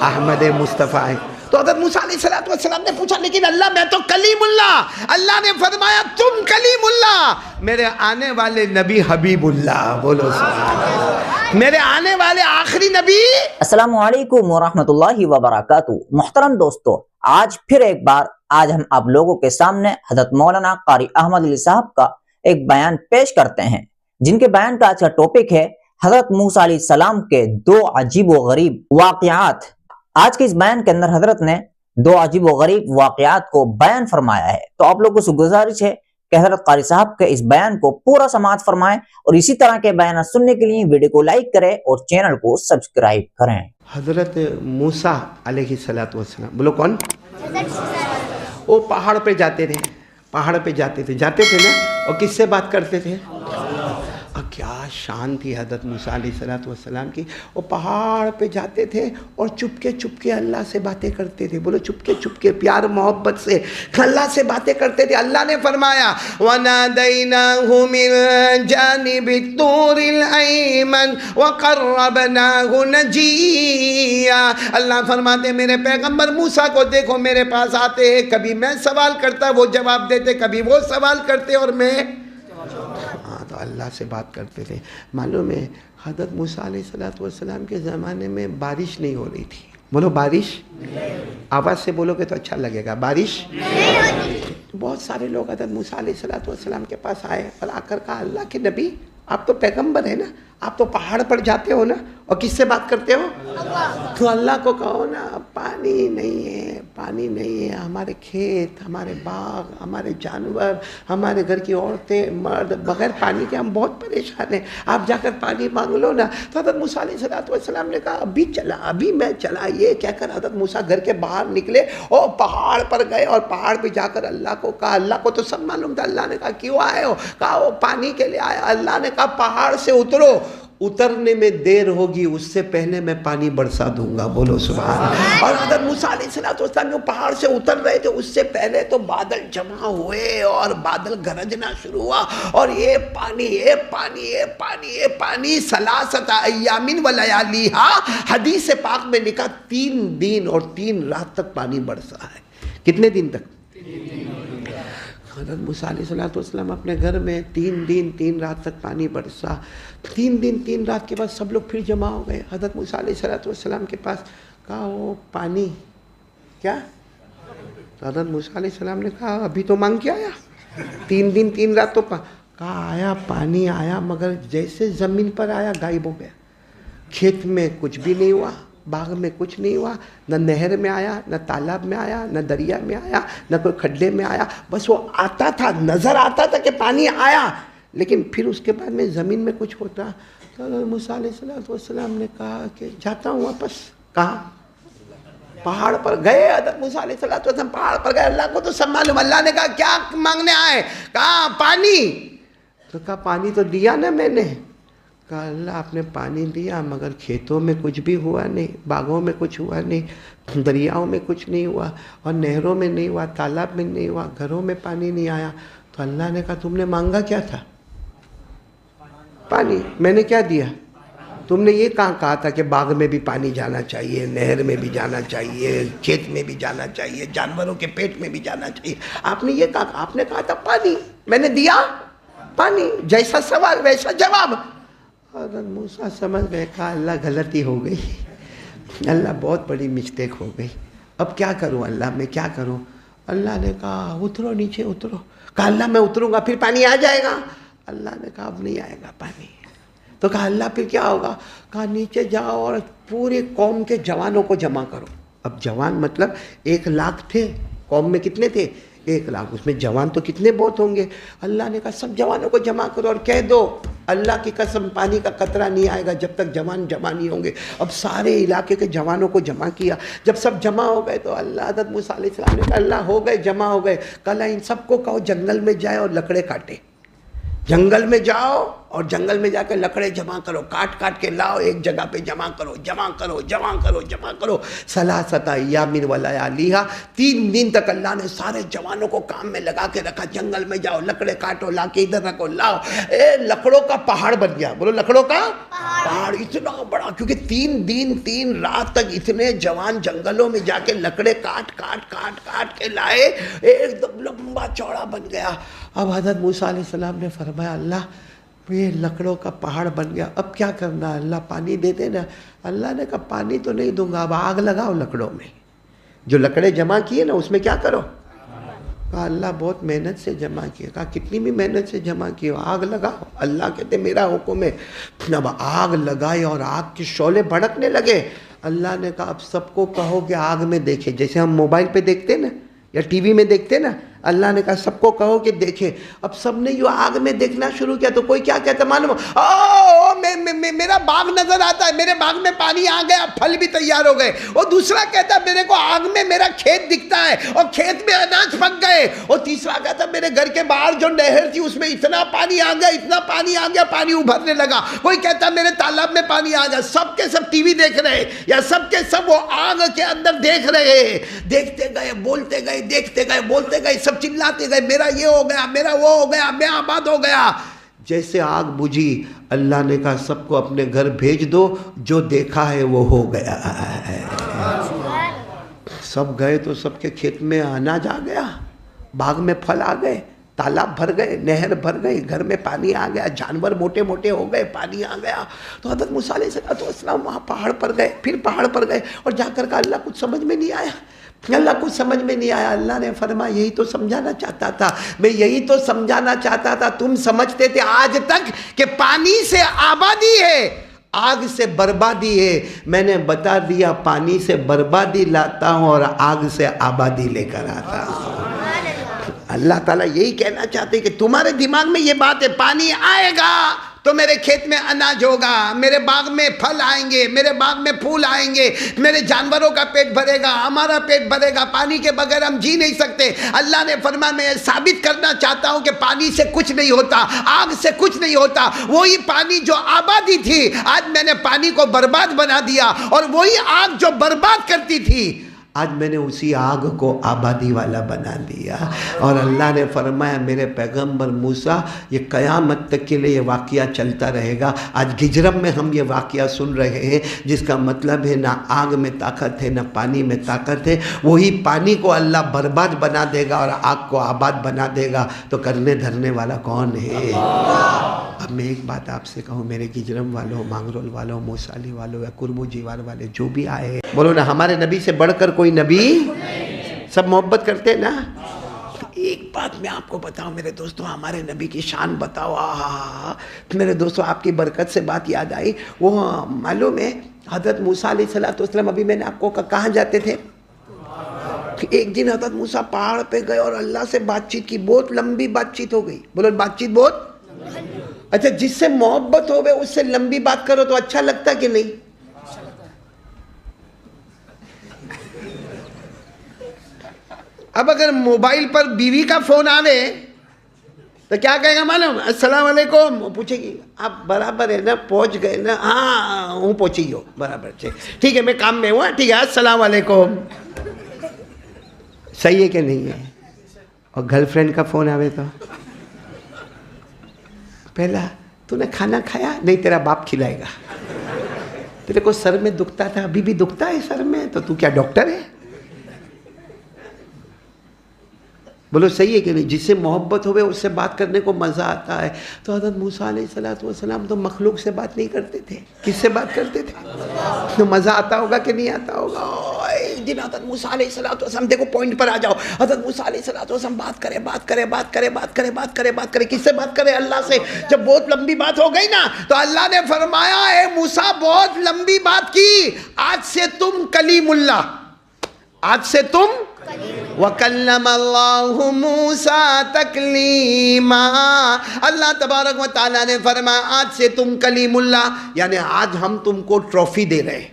احمد مصطفیٰ ہے۔ تو حضرت موسیٰ علیہ السلام نے پوچھا لیکن اللہ میں تو کلیم اللہ، اللہ نے فرمایا تم کلیم اللہ، میرے آنے والے نبی حبیب اللہ، بولو سبحان اللہ، میرے آنے والے آخری نبی۔ السلام علیکم ورحمۃ اللہ وبرکاتہ۔ محترم دوستو، آج پھر ایک بار ہم آپ لوگوں کے سامنے حضرت مولانا قاری احمد علی صاحب کا ایک بیان پیش کرتے ہیں، جن کے بیان کا اچھا ٹاپک ہے حضرت موسیٰ علیہ السلام کے دو عجیب و غریب واقعات۔ آج کے اس بیان کے اندر حضرت نے دو عجیب و غریب واقعات کو بیان فرمایا ہے، تو آپ لوگوں سے گزارش ہے کہ حضرت قاری صاحب کے اس بیان کو پورا سماعت فرمائیں، اور اسی طرح کے بیانات سننے کے لیے ویڈیو کو لائک کریں اور چینل کو سبسکرائب کریں۔ حضرت موسیٰ علیہ السلام، بولو کون؟ وہ پہاڑ پہ جاتے تھے، پہاڑ پہ جاتے تھے نا، اور کس سے بات کرتے تھے؟ اور کیا شان تھی حضرت موسیٰ علیہ السلام کی، وہ پہاڑ پہ جاتے تھے اور چپکے اللہ سے باتیں کرتے تھے، بولو چپکے پیار محبت سے اللہ سے باتیں کرتے تھے۔ اللہ نے فرمایا وَنَادَيْنَاهُ مِن جَانِبِ الطُّورِ الْأَيْمَنِ وَقَرَّبْنَاهُ نَجِيًّا۔ اللہ فرماتے میرے پیغمبر موسیٰ کو دیکھو، میرے پاس آتے ہیں، کبھی میں سوال کرتا وہ جواب دیتے، کبھی وہ سوال کرتے اور میں تو اللہ سے بات کرتے تھے۔ معلوم ہے حضرت موسیٰ علیہ السلام کے زمانے میں بارش نہیں ہو رہی تھی، بولو بارش، آواز سے بولو گے تو اچھا لگے گا، بارش بہت سارے لوگ حضرت موسیٰ علیہ السلام کے پاس آئے اور آ کر کہا اللہ کے نبی آپ تو پیغمبر ہیں نا، آپ تو پہاڑ پر جاتے ہو نا، اور کس سے بات کرتے ہو؟ تو اللہ کو کہو نا پانی نہیں ہے، ہمارے کھیت، ہمارے باغ، ہمارے جانور، ہمارے گھر کی عورتیں مرد بغیر پانی کے ہم بہت پریشان ہیں، آپ جا کر پانی مانگ لو نا۔ تو حضرت موسیٰ علیہ السلام نے کہا ابھی میں چلا، یہ کہہ کر حضرت موسیٰ گھر کے باہر نکلے اور پہاڑ پر گئے، اور پہاڑ پہ جا کر اللہ کو کہا، اللہ کو تو سب معلوم تھا، اللہ نے کہا کیوں آئے ہو؟ کہا وہ پانی کے لیے آیا۔ اللہ نے کہا پہاڑ سے اترو، اترنے میں دیر ہوگی، اس سے پہلے میں پانی برسا دوں گا، بولو سبحان اللہ۔ اور حضرت موسیٰ علیہ السلام جو پہاڑ سے اتر رہے تھے، اس سے پہلے تو بادل جمع ہوئے اور بادل گرجنا شروع ہوا، اور یہ پانی ثلاثۃ ایام ولیالیہا، حدیث پاک میں لکھا 3 دن اور 3 رات تک پانی برسا ہے۔ کتنے دن تک؟ حضرت موسیٰ علیہ السلام اپنے گھر میں 3 دن 3 رات تک پانی برسا۔ 3 دن 3 رات کے بعد سب لوگ پھر جمع ہو گئے حضرت موسیٰ علیہ السلام کے پاس۔ کہا وہ پانی کیا؟ تو حضرت موسیٰ علیہ السلام نے کہا ابھی تو مانگ کے آیا، 3 دن 3 رات تو کہا آیا، پانی آیا، مگر جیسے زمین پر آیا غائب ہو گیا، کھیت میں کچھ بھی نہیں ہوا، باغ میں کچھ نہیں ہوا، نہ نہر میں آیا، نہ تالاب میں آیا، نہ دریا میں آیا، نہ کوئی کھڈے میں آیا، بس وہ آتا تھا، نظر آتا تھا کہ پانی آیا، لیکن پھر اس کے بعد میں زمین میں کچھ ہوتا۔ تو حضرت موسیٰ علیہ السلام نے کہا کہ جاتا ہوں واپس۔ کہاں؟ پہاڑ پر گئے حضرت موسیٰ علیہ السلام، پہاڑ پر گئے، اللہ کو تو سب معلوم۔ اللہ نے کہا کیا مانگنے آئے؟ کہا پانی۔ تو کہا پانی تو دیا نا میں نے۔ کہا اللہ آپ نے پانی دیا، مگر کھیتوں میں کچھ بھی ہوا نہیں، باغوں میں کچھ ہوا نہیں، دریاؤں میں کچھ نہیں ہوا، اور نہروں میں نہیں ہوا، تالاب میں نہیں ہوا، گھروں میں پانی نہیں آیا۔ تو اللہ نے کہا تم نے مانگا کیا تھا؟ پانی۔ میں نے کیا دیا؟ تم نے یہ کہا تھا کہ باغ میں بھی پانی جانا چاہیے، نہر میں بھی جانا چاہیے، کھیت میں بھی جانا چاہیے، جانوروں کے پیٹ میں بھی جانا چاہیے، آپ نے یہ کہا، آپ نے کہا تھا پانی، میں نے دیا پانی، جیسا سوال ویسا جواب۔ حضرت موسیٰ سمجھ گئے، کہا اللہ غلطی ہو گئی، اللہ بہت بڑی مسٹیک ہو گئی، اب کیا کروں اللہ، میں کیا کروں؟ اللہ نے کہا اترو نیچے اترو۔ کہا اللہ میں اتروں گا پھر پانی آ جائے گا؟ اللہ نے کہا اب نہیں آئے گا پانی۔ تو کہا اللہ پھر کیا ہوگا؟ کہا نیچے جاؤ اور پورے قوم کے جوانوں کو جمع کرو۔ اب جوان مطلب 1 لاکھ تھے، قوم میں کتنے تھے؟ 1 لاکھ، اس میں جوان تو کتنے بہت ہوں گے۔ اللہ نے کہا سب جوانوں کو جمع کرو اور کہہ دو اللہ کی قسم پانی کا قطرہ نہیں آئے گا جب تک جوان جمع نہیں ہوں گے۔ اب سارے علاقے کے جوانوں کو جمع کیا، جب سب جمع ہو گئے تو اللہ حضرت موسیٰ علیہ السلام نے کہا اللہ ہو گئے، جمع ہو گئے، کل ان سب کو کہو جنگل میں جائے اور لکڑے کاٹے، جنگل میں جاؤ اور جنگل میں جا کے لکڑے جمع کرو، کاٹ کاٹ کے لاؤ، ایک جگہ پہ جمع کرو، جمع کرو، جمع کرو، جمع کرو، ثلاثۃ ایام ولیالیہا، 3 دن تک اللہ نے سارے جوانوں کو کام میں لگا کے رکھا، جنگل میں جاؤ، لکڑے کاٹو، لا کے ادھر رکھو، لاؤ، لکڑوں کا پہاڑ بن گیا، بولو لکڑوں کا پہاڑ اتنا بڑا، کیونکہ 3 دن 3 رات تک اتنے جوان جنگلوں میں جا کے لکڑے کاٹ کاٹ کاٹ کاٹ کے لائے، ایک دم لمبا چوڑا بن گیا۔ اب حضرت موسیٰ علیہ السلام نے فرمایا اللہ یہ لکڑوں کا پہاڑ بن گیا، اب کیا کرنا ہے؟ اللہ پانی دے دے نا۔ اللہ نے کہا پانی تو نہیں دوں گا، اب آگ لگاؤ لکڑوں میں، جو لکڑے جمع کیے نا اس میں کیا کرو؟ کہا اللہ بہت محنت سے جمع کیے۔ کہا کتنی بھی محنت سے جمع کیے، آگ لگاؤ۔ اللہ کہتے میرا حکم ہے۔ اب آگ لگائی اور آگ کے شعلے بھڑکنے لگے۔ اللہ نے کہا اب سب کو کہو کہ آگ میں دیکھے، جیسے ہم موبائل پہ دیکھتے نا یا ٹی وی میں دیکھتے نا، اللہ نے کہا سب کو کہو کہ دیکھے۔ اب سب نے یہ آگ میں دیکھنا شروع کیا تو کوئی کیا کہتا معلوم، میرا باغ نظر آتا ہے، میرے باغ میں پانی آ گیا، پھل بھی تیار ہو گئے۔ اور دوسرا کہتا میرے کو آگ میں میرا کھیت دکھتا ہے اور کھیت میں اناج پک گئے۔ اور تیسرا کہتا میرے گھر کے باہر جو نہر تھی اس میں اتنا پانی آ گیا، اتنا پانی آ گیا، پانی ابھرنے لگا۔ کوئی کہتا میرے تالاب میں پانی آ گیا۔ سب کے سب ٹی وی دیکھ رہے یا سب کے سب وہ آگ کے اندر دیکھ رہے، دیکھتے گئے، بولتے گئے، دیکھتے گئے، بولتے گئے، سب چلاتے گئے میرا یہ ہو گیا، میرا وہ ہو گیا، میں آباد ہو گیا۔ جیسے آگ بجھی اللہ نے کہا سب کو اپنے گھر بھیج دو، جو دیکھا ہے وہ ہو گیا ہے۔ سب گئے تو سب کے کھیت میں اناج آ گیا، باغ میں پھل آ گئے، تالاب بھر گئے، نہر بھر گئی، گھر میں پانی آ گیا، جانور موٹے موٹے ہو گئے، پانی آ گیا۔ تو حضرت موسیٰ علیہ السلام وہاں پہاڑ پر گئے، پھر پہاڑ پر گئے اور جا کر کہا اللہ کچھ سمجھ میں نہیں آیا، اللہ کچھ سمجھ میں نہیں آیا۔ اللہ نے فرمایا یہی تو سمجھانا چاہتا تھا میں، یہی تو سمجھانا چاہتا تھا۔ تم سمجھتے تھے آج تک کہ پانی سے آبادی ہے، آگ سے بربادی ہے۔ میں نے بتا دیا پانی سے بربادی لاتا ہوں اور آگ سے آبادی لے کر آتا ہوں۔ اللہ تعالیٰ یہی کہنا چاہتے ہیں کہ تمہارے دماغ میں یہ بات ہے پانی آئے گا تو میرے کھیت میں اناج ہوگا، میرے باغ میں پھل آئیں گے، میرے باغ میں پھول آئیں گے، میرے جانوروں کا پیٹ بھرے گا، ہمارا پیٹ بھرے گا، پانی کے بغیر ہم جی نہیں سکتے۔ اللہ نے فرمایا میں یہ ثابت کرنا چاہتا ہوں کہ پانی سے کچھ نہیں ہوتا، آگ سے کچھ نہیں ہوتا۔ وہی پانی جو آبادی تھی آج میں نے پانی کو برباد بنا دیا، اور وہی آگ جو برباد کرتی تھی آج میں نے اسی آگ کو آبادی والا بنا دیا۔ اور اللہ نے فرمایا میرے پیغمبر موسیٰ یہ قیامت تک کے لیے یہ واقعہ چلتا رہے گا۔ آج گجرم میں ہم یہ واقعہ سن رہے ہیں، جس کا مطلب ہے نہ آگ میں طاقت ہے نہ پانی میں طاقت ہے۔ وہی پانی کو اللہ برباد بنا دے گا اور آگ کو آباد بنا دے گا، تو کرنے دھرنے والا کون ہے؟ اب میں ایک بات آپ سے کہوں، میرے گجرم والوں، مانگرول والوں، موسالی والوں یا کربو جیوار والے جو بھی آئے، بولو نا ہمارے نبی سے بڑھ کر کوئی نبی؟ سب محبت کرتے نا؟ ایک بات میں آپ کو بتاؤں میرے دوستوں، ہمارے نبی کی شان بتاؤ۔ میرے دوستوں آپ کی برکت سے بات یاد آئی، وہ معلوم ہے حضرت موسیٰ علیہ السلام، ابھی میں نے آپ کو کہاں جاتے تھے؟ ایک دن حضرت موسیٰ پہاڑ پہ گئے اور اللہ سے بات چیت کی، بہت لمبی بات چیت ہو گئی۔ بولو بات چیت بہت اچھا، جس سے محبت ہوئے اس سے لمبی بات کرو تو اچھا لگتا کہ نہیں؟ اب اگر موبائل پر بیوی کا فون آوے تو کیا کہے گا معلوم؟ السلام علیکم، وہ پوچھے گی آپ برابر ہے نا، پہنچ گئے نا؟ ہاں ہوں پہنچی ہو برابر، ٹھیک ہے میں کام میں ہوں، ٹھیک ہے السلام علیکم۔ صحیح ہے کہ نہیں ہے؟ اور گرل فرینڈ کا فون آوے تو پہلا تو نے کھانا کھایا؟ نہیں تیرا باپ کھلائے گا۔ تیرے کو سر میں دکھتا تھا، ابھی بھی دکھتا ہے سر میں، تو کیا ڈاکٹر ہے؟ بولو صحیح ہے کہ نہیں؟ جس سے محبت ہوئے اس سے بات کرنے کو مزہ آتا ہے۔ تو حضرت موسیٰ علیہ السلام تو مخلوق سے بات نہیں کرتے تھے، کس سے بات کرتے تھے؟ تو مزہ آتا ہوگا کہ نہیں آتا ہوگا؟ ایک دن حضرت موسیٰ علیہ السلام، دیکھو پوائنٹ پر آ جاؤ، حضرت موسیٰ علیہ السلام بات کرے، کس سے بات کرے؟ اللہ سے۔ جب بہت لمبی بات ہو گئی نا تو اللہ نے فرمایا اے موسیٰ بہت لمبی بات کی، آج سے تم کلیم اللہ، آج سے تم وَكَلَّمَ اللَّهُ مُوسَىٰ تَكْلِيمًا، اللہ تبارک و تعالیٰ نے فرمایا آج سے تم کلیم اللہ، یعنی آج ہم تم کو ٹرافی دے رہے ہیں۔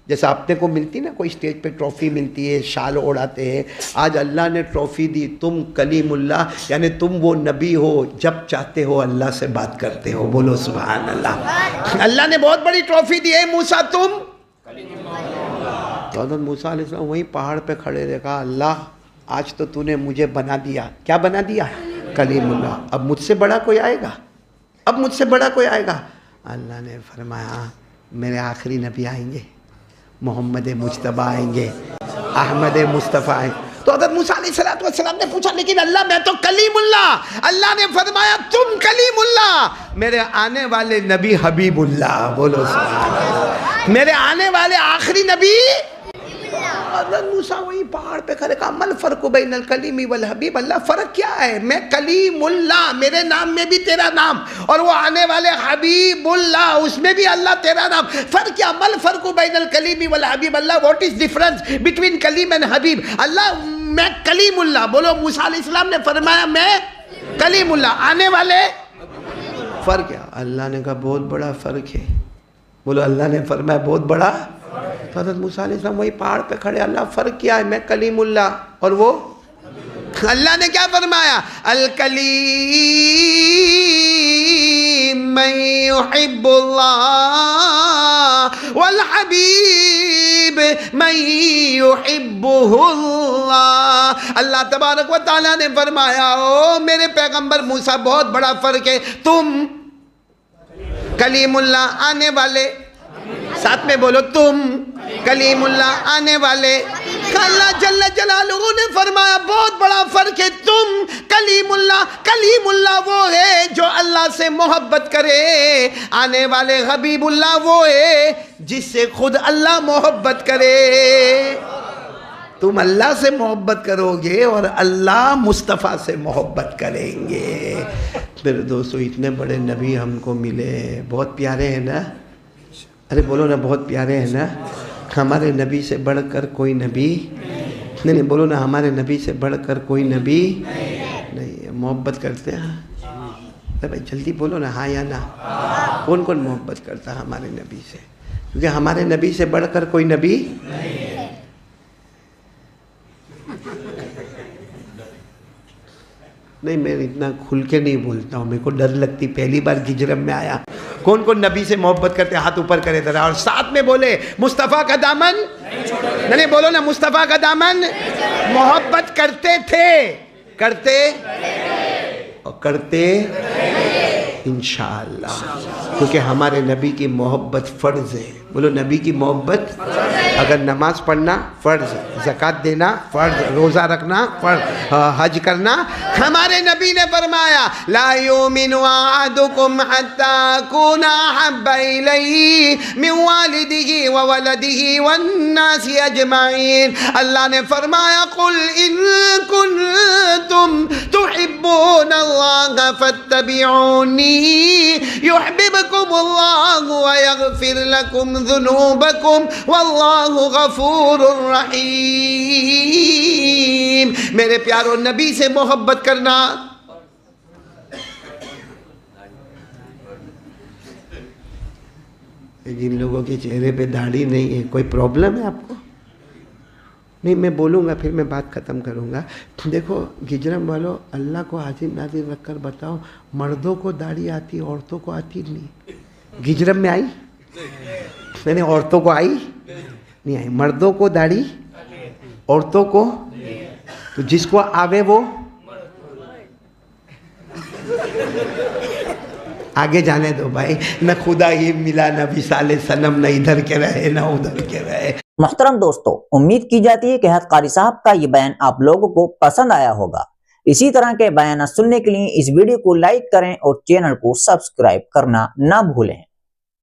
جیسا اپنے کو ملتی نا کوئی اسٹیج پہ ٹرافی ملتی ہے، شال اڑاتے ہیں، آج اللہ نے ٹرافی دی، تم کلیم اللہ، یعنی تم وہ نبی ہو جب چاہتے ہو اللہ سے بات کرتے ہو، بولو سبحان اللہ۔ اللہ نے بہت بڑی ٹرافی دی ہے، موسیٰ تم تو حضرت موسیٰ علیہ السلام وہیں پہاڑ پہ کھڑے رہے، کہا اللہ آج تو نے مجھے بنا دیا، کیا بنا دیا؟ کلیم اللہ، اب مجھ سے بڑا کوئی آئے گا؟ اب مجھ سے بڑا کوئی آئے گا؟ اللہ نے فرمایا میرے آخری نبی آئیں گے، محمد مجتبیٰ آئیں گے، احمد مصطفیٰ آئیں گے۔ تو حضرت موسیٰ علیہ السلام نے پوچھا لیکن اللہ میں تو کلیم اللہ، اللہ نے فرمایا تم کلیم اللہ، میرے آنے والے نبی حبیب اللہ، بولو سبحان اللہ، میرے آنے والے آخری نبی۔ حضرت موسیٰ وہی پہاڑ پہ کھڑے، کہا مل فرق بین الکلیم والحبیب، اللہ فرق کیا ہے؟ میں کلیم اللہ، میرے نام میں بھی تیرا نام، اور وہ آنے والے حبیب اللہ، اس میں بھی اللہ تیرا نام، فرق کیا؟ مل فرق بین الکلیم والحبیب، اللہ what is difference between Kaleem and Habib? اللہ میں کلیم اللہ، بولو موسیٰ علیہ السلام نے فرمایا میں کلیم اللہ، آنے والے فرق کیا؟ اللہ نے کہا بہت بڑا فرق ہے، بولو اللہ نے فرمایا بہت بڑا۔ تو حضرت موسیٰ علیہ السلام وہی پہاڑ پہ کھڑے، اللہ فرق کیا ہے؟ میں کلیم اللہ اور وہ، اللہ نے کیا فرمایا؟ الکلیم من یحب اللہ والحبیب من یحبہ اللہ۔ اللہ تبارک و تعالیٰ نے فرمایا او میرے پیغمبر موسیٰ بہت بڑا فرق ہے، تم کلیم اللہ آنے والے، ساتھ میں بولو تم کلیم اللہ آنے والے۔ اللہ جل جلالہ نے فرمایا بہت بڑا فرق ہے، تم کلیم اللہ وہ ہے جو اللہ سے محبت کرے، آنے والے حبیب اللہ وہ ہے جس سے خود اللہ محبت کرے۔ تم اللہ سے محبت کرو گے اور اللہ مصطفیٰ سے محبت کریں گے۔ میرے دوستو اتنے بڑے نبی ہم کو ملے، بہت پیارے ہیں نا؟ ارے بولو نا بہت پیارے ہیں نا؟ ہمارے نبی سے بڑھ کر کوئی نبی نہیں، بولو نا ہمارے نبی سے بڑھ کر کوئی نبی نہیں۔ محبت کرتے ہیں؟ ارے بھائی جلدی بولو نا ہاں یا نا؟ کون کون محبت کرتا ہے ہمارے نبی سے؟ کیونکہ ہمارے نبی سے بڑھ کر کوئی نبی نہیں۔ میں اتنا کھل کے نہیں بولتا ہوں، میرے کو ڈر لگتی، پہلی بار گجرم میں آیا۔ کون کون نبی سے محبت کرتے؟ ہاتھ اوپر کرے ذرا، اور ساتھ میں بولے مصطفیٰ کا دامن نہیں، بولو نا مصطفیٰ کا دامن محبت کرتے تھے، کرتے اور کرتے انشاءاللہ، کیونکہ ہمارے نبی کی محبت فرض ہے۔ بولو نبی کی محبت، اگر نماز پڑھنا فرض، زکوٰۃ دینا فرض، روزہ رکھنا فرض، حج کرنا، ہمارے نبی نے فرمایا لا یؤمن احدکم حتی اکون احب الیہ من والدہ وولدہ والناس اجمعین۔ اللہ نے فرمایا قل ان کنتم تحبون اللہ فاتبعونی یحببکم اللہ ویغفر لکم ذنوبکم واللہ غفور رحیم۔ میرے پیارو نبی سے محبت کرنا، جن لوگوں کے چہرے پہ داڑھی نہیں ہے کوئی پرابلم ہے آپ کو؟ نہیں، میں بولوں گا پھر میں بات ختم کروں گا۔ دیکھو گجرم والوں، اللہ کو حاضر ناظر رکھ کر بتاؤ، مردوں کو داڑھی آتی عورتوں کو آتی نہیں؟ گجرم میں آئی؟ میں نے عورتوں کو آئی نہیں آئی، مردوں کو داڑھی عورتوں کو، تو جس کو آوے وہ آگے جانے دو بھائی، نہ خدا ہی ملا نبی صلی اللہ علیہ وسلم، نہ ادھر کے رہے نہ ادھر کے رہے۔ محترم دوستو، امید کی جاتی ہے کہ حضرت قاری صاحب کا یہ بیان آپ لوگوں کو پسند آیا ہوگا۔ اسی طرح کے بیانات سننے کے لیے اس ویڈیو کو لائک کریں اور چینل کو سبسکرائب کرنا نہ بھولیں۔